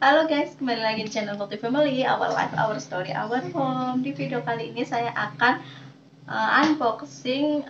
Halo guys, kembali lagi di channel Multi Family, Our Life, Our Story, Our Home. Di video kali ini saya akan unboxing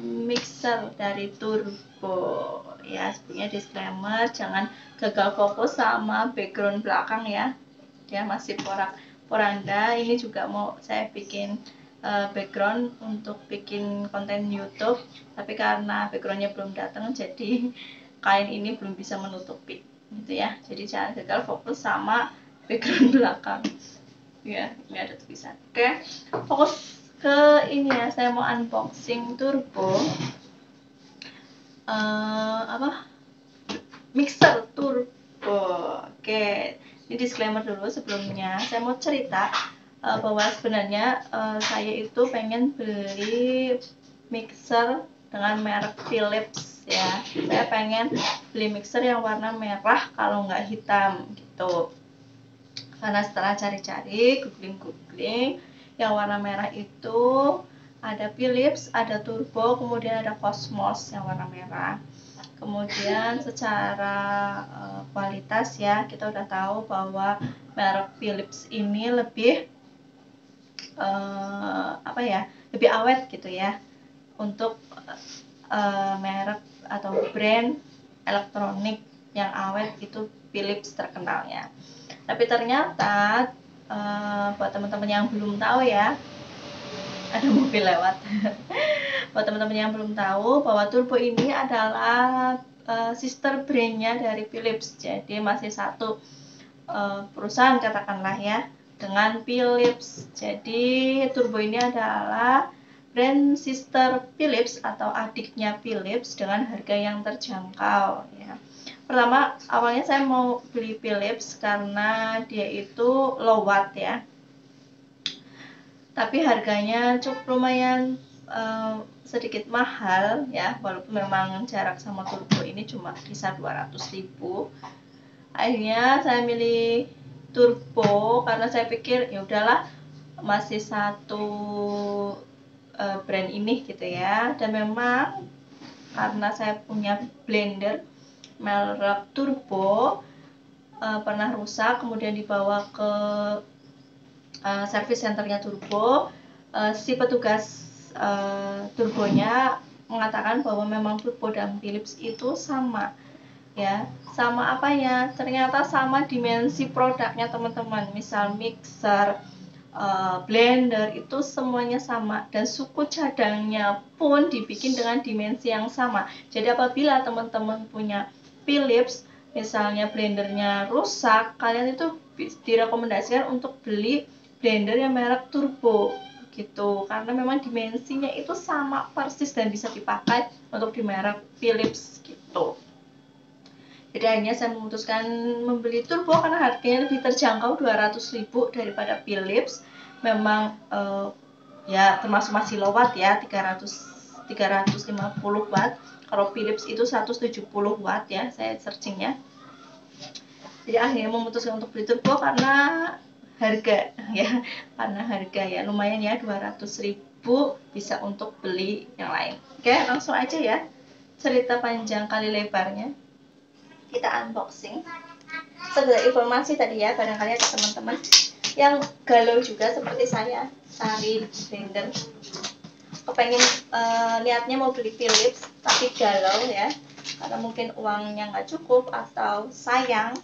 mixer dari Turbo. Ya, sebelumnya disclaimer, jangan gagal fokus sama background belakang ya. Ya, masih porak-poranda. Ini juga mau saya bikin background untuk bikin konten YouTube, tapi karena backgroundnya belum datang, jadi kain ini belum bisa menutupi gitu ya, jadi jangan gagal fokus sama background belakang ya. Ini ada tulisan. Oke, fokus ke ini ya, saya mau unboxing Turbo mixer Turbo. Oke, ini disclaimer dulu sebelumnya. Saya mau cerita bahwa sebenarnya saya itu pengen beli mixer dengan merek Philips ya. Saya pengen beli mixer yang warna merah kalau nggak hitam gitu. Karena setelah cari-cari, googling yang warna merah itu ada Philips, ada Turbo, kemudian ada Cosmos yang warna merah. Kemudian secara kualitas ya, kita udah tahu bahwa merek Philips ini lebih lebih awet gitu ya, untuk merek atau brand elektronik yang awet itu Philips terkenalnya. Tapi ternyata buat teman-teman yang belum tahu ya, ada mobil lewat. Buat teman-teman yang belum tahu bahwa Turbo ini adalah sister brandnya dari Philips. Jadi masih satu perusahaan katakanlah ya dengan Philips. Jadi Turbo ini adalah brand sister Philips atau adiknya Philips dengan harga yang terjangkau ya. Pertama, awalnya saya mau beli Philips karena dia itu low watt ya, tapi harganya cukup lumayan sedikit mahal ya, walaupun memang jarak sama Turbo ini cuma kisar 200.000. Akhirnya saya milih Turbo karena saya pikir ya udahlah, masih satu brand ini gitu ya. Dan memang karena saya punya blender merek Turbo pernah rusak, kemudian dibawa ke service centernya Turbo. Si petugas Turbonya mengatakan bahwa memang Turbo dan Philips itu sama ya. Sama apa ya, ternyata sama dimensi produknya teman-teman. Misal mixer, blender itu semuanya sama, dan suku cadangnya pun dibikin dengan dimensi yang sama. Jadi apabila teman-teman punya Philips, misalnya blendernya rusak, kalian itu direkomendasikan untuk beli blender yang merek Turbo gitu, karena memang dimensinya itu sama persis dan bisa dipakai untuk di merek Philips gitu. Jadi akhirnya saya memutuskan membeli Turbo karena harganya lebih terjangkau, 200.000 daripada Philips. Memang ya termasuk masih low watt ya, 350 watt. Kalau Philips itu 170 watt ya, saya searchingnya. Jadi akhirnya memutuskan untuk beli Turbo karena harga ya, karena harga ya lumayan ya, 200.000 bisa untuk beli yang lain. Oke, langsung aja ya, cerita panjang kali lebarnya kita unboxing. Sekedar informasi tadi ya, barangkali ada teman-teman yang galau juga seperti saya cari blender, kepengen niatnya mau beli Philips tapi galau ya, karena mungkin uangnya nggak cukup atau sayang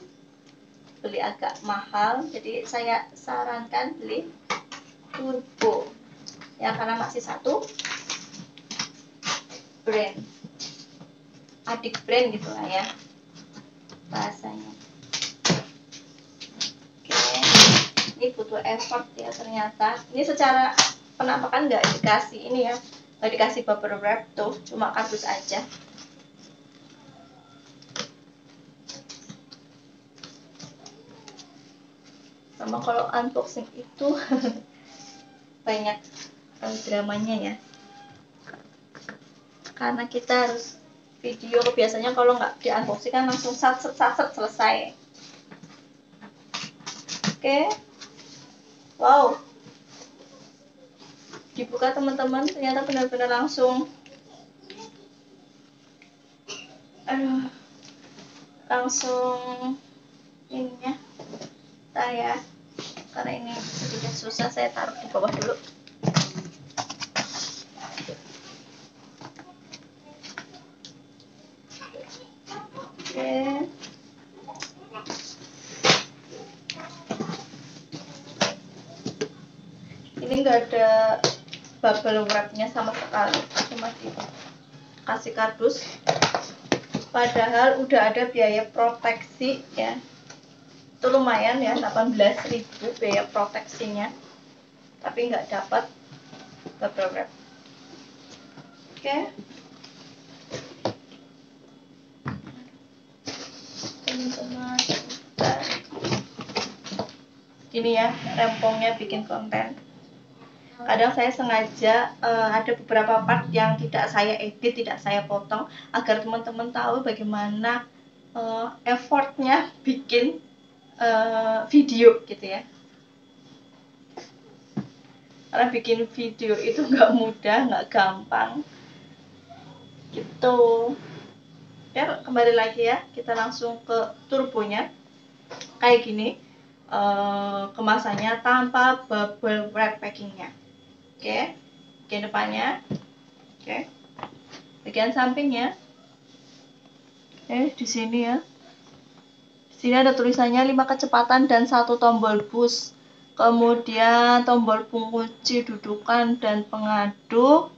beli agak mahal. Jadi saya sarankan beli Turbo ya, karena masih satu brand, adik brand gitulah ya bahasanya. Oke, ini butuh effort ya ternyata. Ini secara penampakan nggak dikasih ini ya, nggak dikasih bubble wrap tuh, cuma kardus aja. Sama kalau unboxing itu banyak dramanya ya, karena kita harus video. Biasanya kalau nggak di unboxing kan langsung sat selesai. Oke, wow, dibuka teman-teman, ternyata benar-benar langsung langsung ininya. Bentar ya, karena ini sedikit susah, saya taruh di bawah dulu. Oke. Ini enggak ada bubble wrapnya sama sekali, cuma dikasih kardus. Padahal udah ada biaya proteksi ya, itu lumayan ya, 18.000 biaya proteksinya, tapi nggak dapat bubble wrap. Oke. Teman-teman, gini ya rempongnya bikin konten. Kadang saya sengaja ada beberapa part yang tidak saya edit, tidak saya potong, agar teman-teman tahu bagaimana effortnya bikin video gitu ya. Karena bikin video itu nggak mudah, nggak gampang gitu ya. Kembali lagi ya, kita langsung ke turbonya. Kayak gini kemasannya tanpa bubble wrap packingnya. Oke, bagian depannya, oke, bagian sampingnya, di sini ya. Di sini ada tulisannya 5 kecepatan dan 1 tombol boost. Kemudian tombol pengunci dudukan dan pengaduk.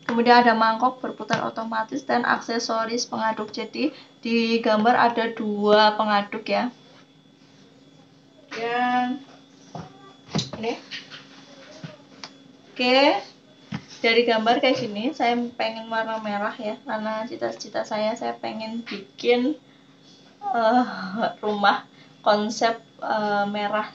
Kemudian ada mangkok berputar otomatis dan aksesoris pengaduk. Jadi di gambar ada 2 pengaduk ya. Dan ini. Oke, dari gambar kayak gini, saya pengen warna merah ya, karena cita-cita saya pengen bikin rumah konsep merah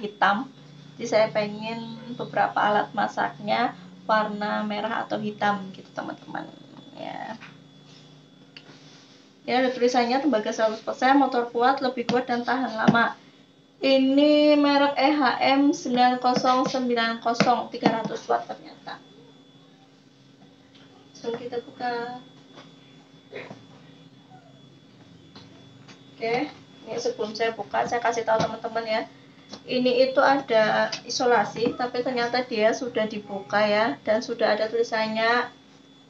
hitam. Jadi saya pengen beberapa alat masaknya warna merah atau hitam gitu teman-teman ya. Ya, ada tulisannya tembaga 100%, motor kuat, lebih kuat dan tahan lama. Ini merek EHM 9090, 300 watt ternyata. So kita buka. Oke, ini sebelum saya buka, saya kasih tahu teman-teman ya. Ini itu ada isolasi, tapi ternyata dia sudah dibuka ya, dan sudah ada tulisannya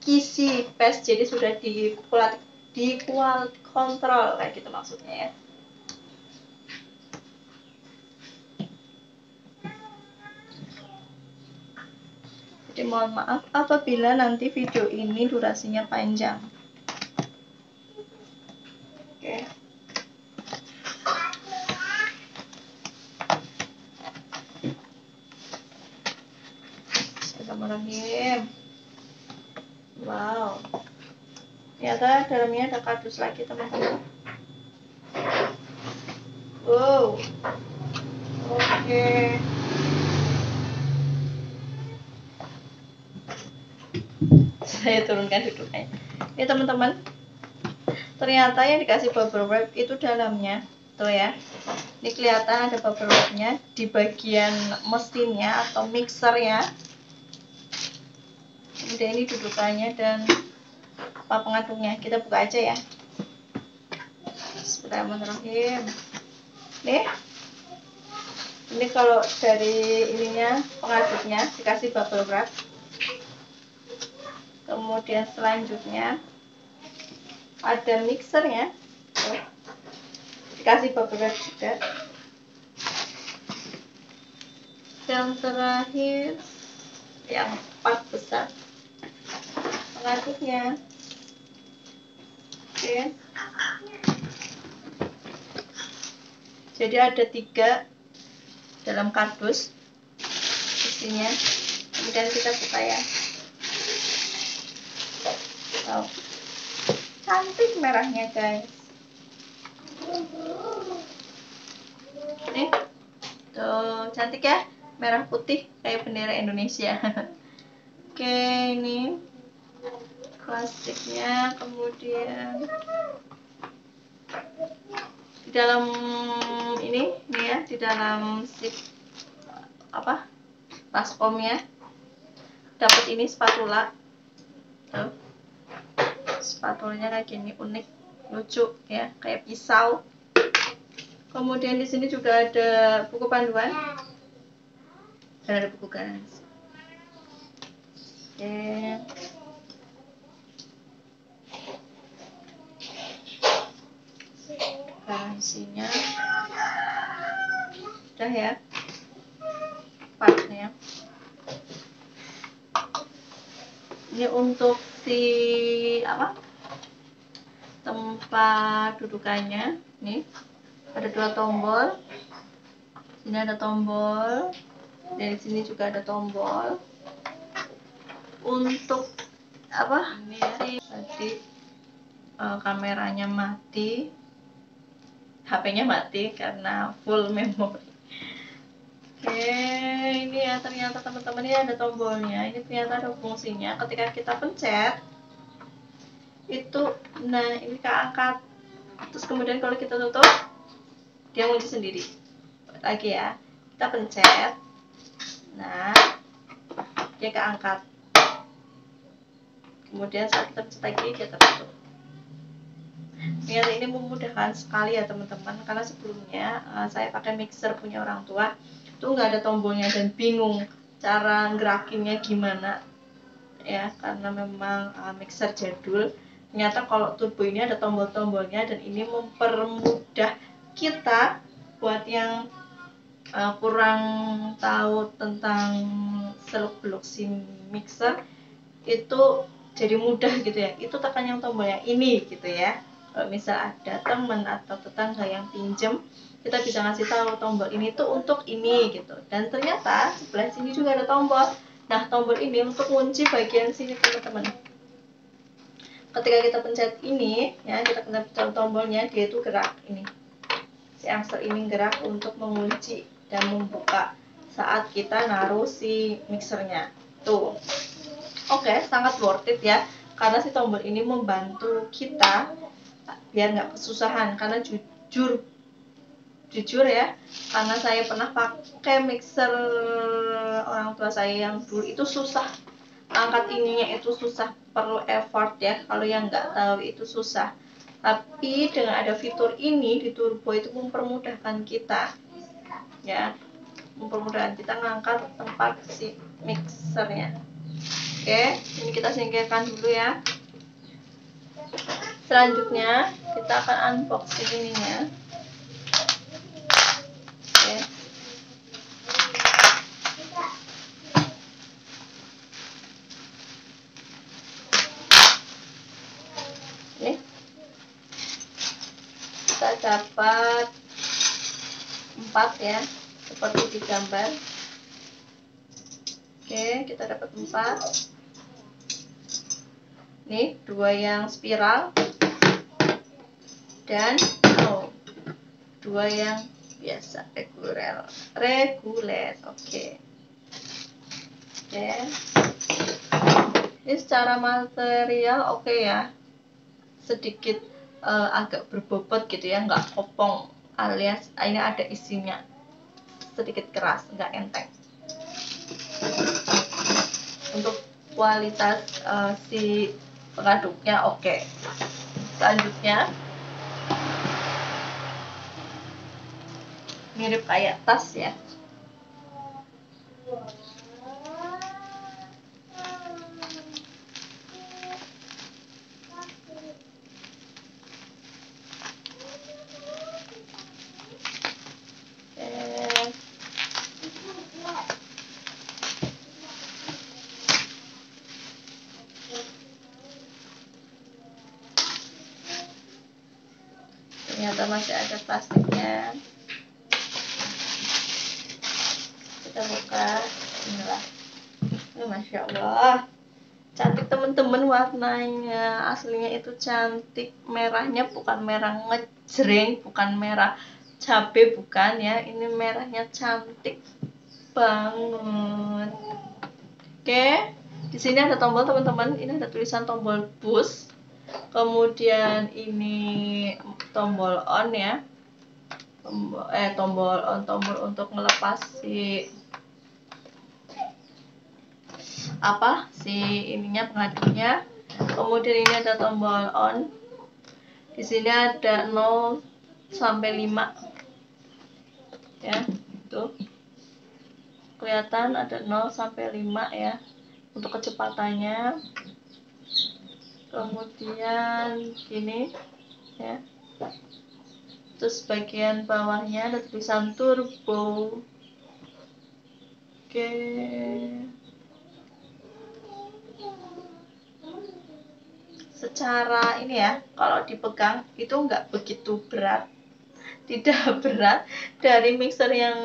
kisi pes, jadi sudah di quality control kayak gitu maksudnya ya. Jadi mohon maaf apabila nanti video ini durasinya panjang. Oke. Bismillahirrahmanirrahim. Wow. Ternyata dalamnya ada kardus lagi teman-teman. Wow. Oke. Saya turunkan duduknya. Ini teman-teman, ternyata yang dikasih bubble wrap itu dalamnya tuh ya, ini kelihatan ada bubble wrapnya di bagian mesinnya atau mixernya. Kemudian ini dudukannya dan apa pengaduknya, kita buka aja ya. Bismillahirrahmanirrahim. Ini kalau dari ininya pengaduknya dikasih bubble wrap. Kemudian selanjutnya ada mixernya, dikasih bubble wrap juga. Dan terakhir yang part besar, pengaduknya. Oke. Jadi ada 3 dalam kardus isinya. Kemudian kita buka ya. Wow. Cantik merahnya guys. Nih, tuh cantik ya, merah putih kayak bendera Indonesia. Oke, ini plastiknya. Kemudian di dalam ini ya, di dalam zip apa baskomnya dapat ini spatula. Tuh. Spatulanya kayak gini, unik, lucu ya, kayak pisau. Kemudian di sini juga ada buku panduan dan ada buku garansi. Oke. Garansinya udah ya, partnya. Ini untuk si tempat dudukannya. Nih ada 2 tombol. Sini ada tombol. Dari sini juga ada tombol. Untuk ini ya, tadi kameranya mati, HP-nya mati karena full memori. Oke, ini ya ternyata teman-teman, ini ada tombolnya. Ini ternyata ada fungsinya. Ketika kita pencet itu, nah ini keangkat. Terus kemudian kalau kita tutup, dia ngunci sendiri. Lagi ya, kita pencet, nah dia keangkat. Kemudian saat kita pencet lagi, dia tertutup. Ternyata ini memudahkan sekali ya teman-teman, karena sebelumnya saya pakai mixer punya orang tua itu nggak ada tombolnya dan bingung cara gerakinnya gimana ya, karena memang mixer jadul. Ternyata kalau turbo ini ada tombol-tombolnya dan ini mempermudah kita buat yang kurang tahu tentang seluk-beluk si mixer itu jadi mudah gitu ya. Itu tekan yang tombolnya ini gitu ya. Kalau misal ada teman atau tetangga yang pinjem, kita bisa ngasih tahu tombol ini tuh untuk ini gitu. Dan ternyata sebelah sini juga ada tombol. Nah, tombol ini untuk kunci bagian sini teman-teman. Ketika kita pencet ini ya, kita pencet tombolnya, dia itu gerak ini. Si angsel ini gerak untuk mengunci dan membuka saat kita naruh si mixernya. Tuh. Oke, sangat worth it ya. Karena si tombol ini membantu kita biar nggak kesusahan, karena jujur ya, karena saya pernah pakai mixer orang tua saya yang dulu itu susah, angkat ininya itu susah, perlu effort ya, kalau yang nggak tahu itu susah. Tapi dengan ada fitur ini di turbo itu mempermudahkan kita ya, mempermudahkan kita ngangkat tempat si mixernya. Oke, ini kita singkirkan dulu ya. Selanjutnya kita akan unboxing ininya. Oke. Ini kita dapat 4 ya, seperti di gambar. Oke, kita dapat 4. Nih, 2 yang spiral dan 2 yang biasa reguler. Oke. Ini secara material oke ya, sedikit agak berbobot gitu ya, nggak kopong, alias ini ada isinya, sedikit keras, nggak enteng. Untuk kualitas si pengaduknya oke. Selanjutnya mirip kayak tas ya. Ternyata masih ada plastiknya. Kita buka, inilah. Masya Allah, cantik temen-temen, warnanya aslinya itu cantik, merahnya bukan merah ngejreng, bukan merah cabe, bukan ya, ini merahnya cantik banget. Oke, di sini ada tombol teman-teman, ini ada tulisan tombol push, kemudian ini tombol on ya, tombol on, tombol untuk melepas si ininya, pengaduknya. Kemudian ini ada tombol on. Di sini ada 0 sampai 5. ya. Tuh kelihatan ada 0 sampai 5 ya untuk kecepatannya. Kemudian gini ya, terus bagian bawahnya ada tulisan turbo. Oke, secara ini ya, kalau dipegang itu nggak begitu berat, tidak berat dari mixer yang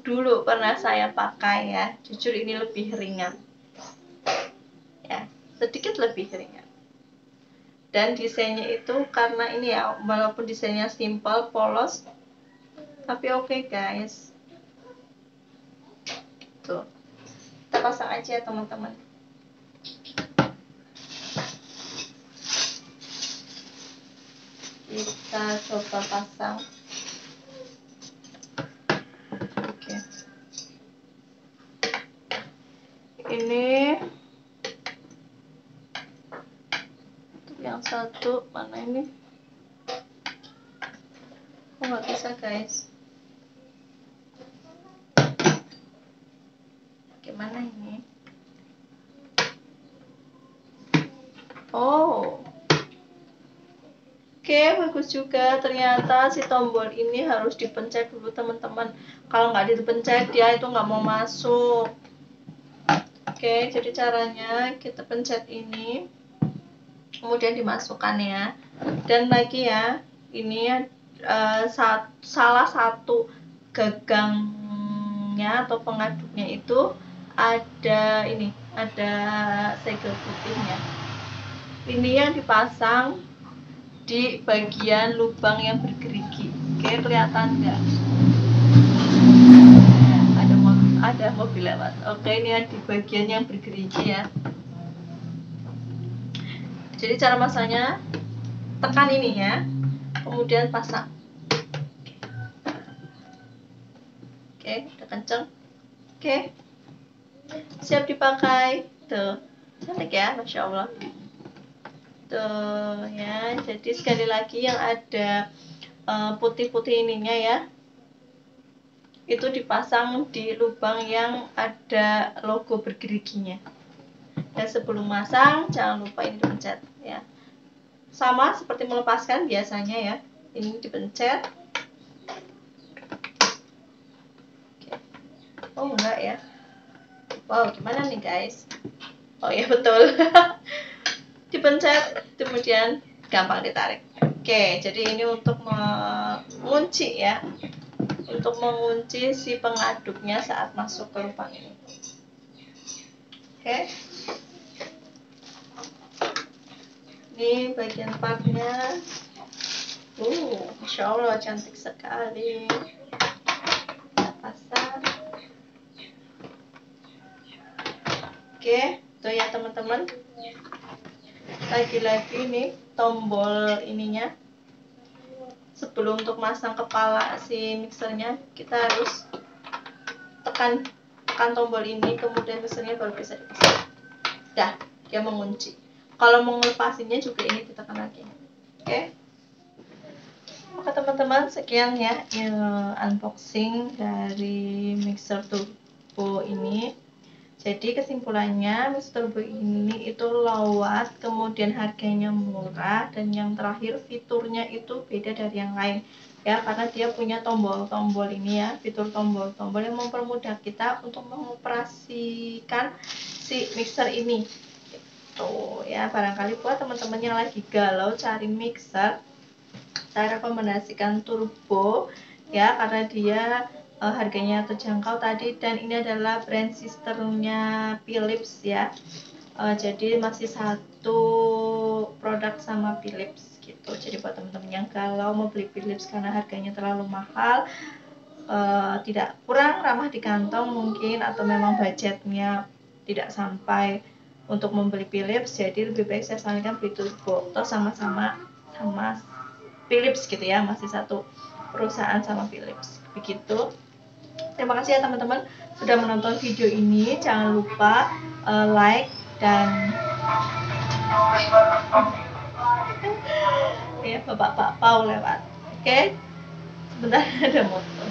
dulu pernah saya pakai ya. Jujur ini lebih ringan ya, sedikit lebih ringan. Dan desainnya itu karena ini ya, walaupun desainnya simple, polos, tapi oke guys. Tuh, kita pasang aja ya teman-teman. Kita coba pasang. Oke. Ini untuk yang satu mana ini? Oh, nggak bisa guys. Gimana ini? Oh, oke, bagus juga. Ternyata si tombol ini harus dipencet dulu teman-teman. Kalau nggak dipencet dia itu nggak mau masuk. Oke, jadi caranya kita pencet ini, kemudian dimasukkan ya. Dan lagi ya, ini salah satu gagangnya atau pengaduknya itu ada ini, ada segel putihnya. Ini yang dipasang di bagian lubang yang bergerigi. Oke, kelihatan nggak? Ada mobil lewat. Oke, ini di bagian yang bergerigi ya. Jadi cara masangnya, tekan ini ya, kemudian pasang. Oke, udah kenceng. Oke, siap dipakai. Tuh, cantik ya, Masya Allah. Tuh ya, jadi sekali lagi yang ada putih-putih ininya ya, itu dipasang di lubang yang ada logo bergeriginya. Dan sebelum masang jangan lupa ini dipencet ya, sama seperti melepaskan biasanya ya, ini dipencet. Oke. Oh enggak ya, wow gimana nih guys, oh ya betul. Dipencet kemudian gampang ditarik. Oke, jadi ini untuk mengunci ya, untuk mengunci si pengaduknya saat masuk ke lubang ini. Oke, ini bagian partnya. Masya Allah cantik sekali. Kita pasang. Oke, tuh ya teman-teman. Lagi-lagi nih tombol ininya, sebelum untuk masang kepala si mixernya kita harus tekan tombol ini, kemudian mixernya baru bisa dipasang. Dah, dia mengunci. Kalau mau melepasinya juga ini ditekan lagi. Oke. Oke teman-teman, sekian ya unboxing dari mixer turbo ini. Jadi kesimpulannya, mixer turbo ini itu lowat, kemudian harganya murah, dan yang terakhir fiturnya itu beda dari yang lain ya, karena dia punya tombol-tombol ini ya, fitur tombol-tombol yang mempermudah kita untuk mengoperasikan si mixer ini gitu ya. Barangkali buat teman-teman yang lagi galau cari mixer, saya rekomendasikan turbo ya, karena dia harganya terjangkau tadi, dan ini adalah brand sisternya Philips ya. Jadi masih satu produk sama Philips gitu. Jadi buat teman-teman yang galau mau beli Philips karena harganya terlalu mahal, tidak, kurang ramah di kantong mungkin, atau memang budgetnya tidak sampai untuk membeli Philips, jadi lebih baik saya sarankan beli turbo. Atau sama-sama sama Philips gitu ya, masih satu perusahaan sama Philips begitu. Terima kasih ya teman-teman sudah menonton video ini. Jangan lupa like dan ya, Bapak Pau lewat. Oke, sebentar ada motor.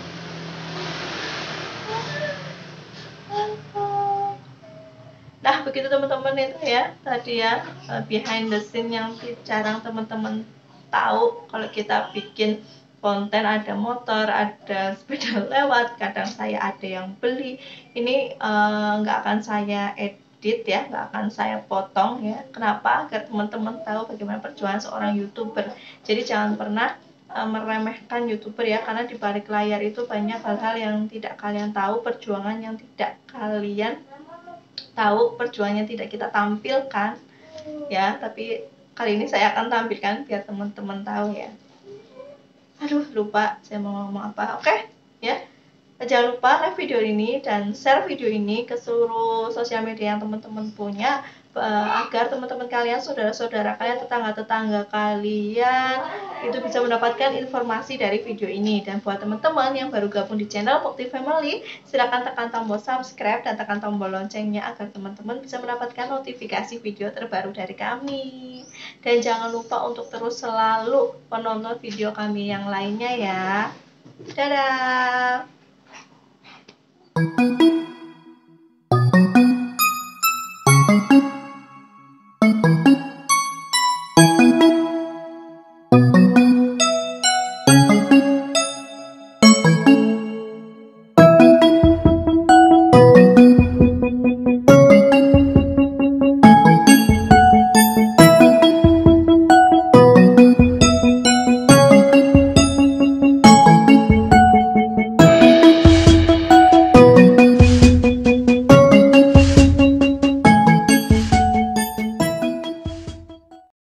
Nah, begitu teman-teman itu ya tadi ya, behind the scene yang jarang teman-teman tahu. Kalau kita bikin konten, ada motor, ada sepeda lewat, kadang saya ada yang beli. Ini nggak akan saya edit ya, nggak akan saya potong ya. Kenapa? Agar teman-teman tahu bagaimana perjuangan seorang YouTuber. Jadi jangan pernah meremehkan YouTuber ya, karena di balik layar itu banyak hal-hal yang tidak kalian tahu, perjuangan yang tidak kalian tahu, perjuangannya tidak kita tampilkan ya. Tapi kali ini saya akan tampilkan biar teman-teman tahu ya. Aduh, lupa saya mau ngomong apa. Oke ya, jangan lupa like video ini dan share video ini ke seluruh sosial media yang teman-teman punya, agar teman-teman kalian, saudara-saudara kalian, tetangga-tetangga kalian itu bisa mendapatkan informasi dari video ini. Dan buat teman-teman yang baru gabung di channel Mukti Family, silakan tekan tombol subscribe dan tekan tombol loncengnya agar teman-teman bisa mendapatkan notifikasi video terbaru dari kami. Dan jangan lupa untuk terus selalu menonton video kami yang lainnya ya. Dadah.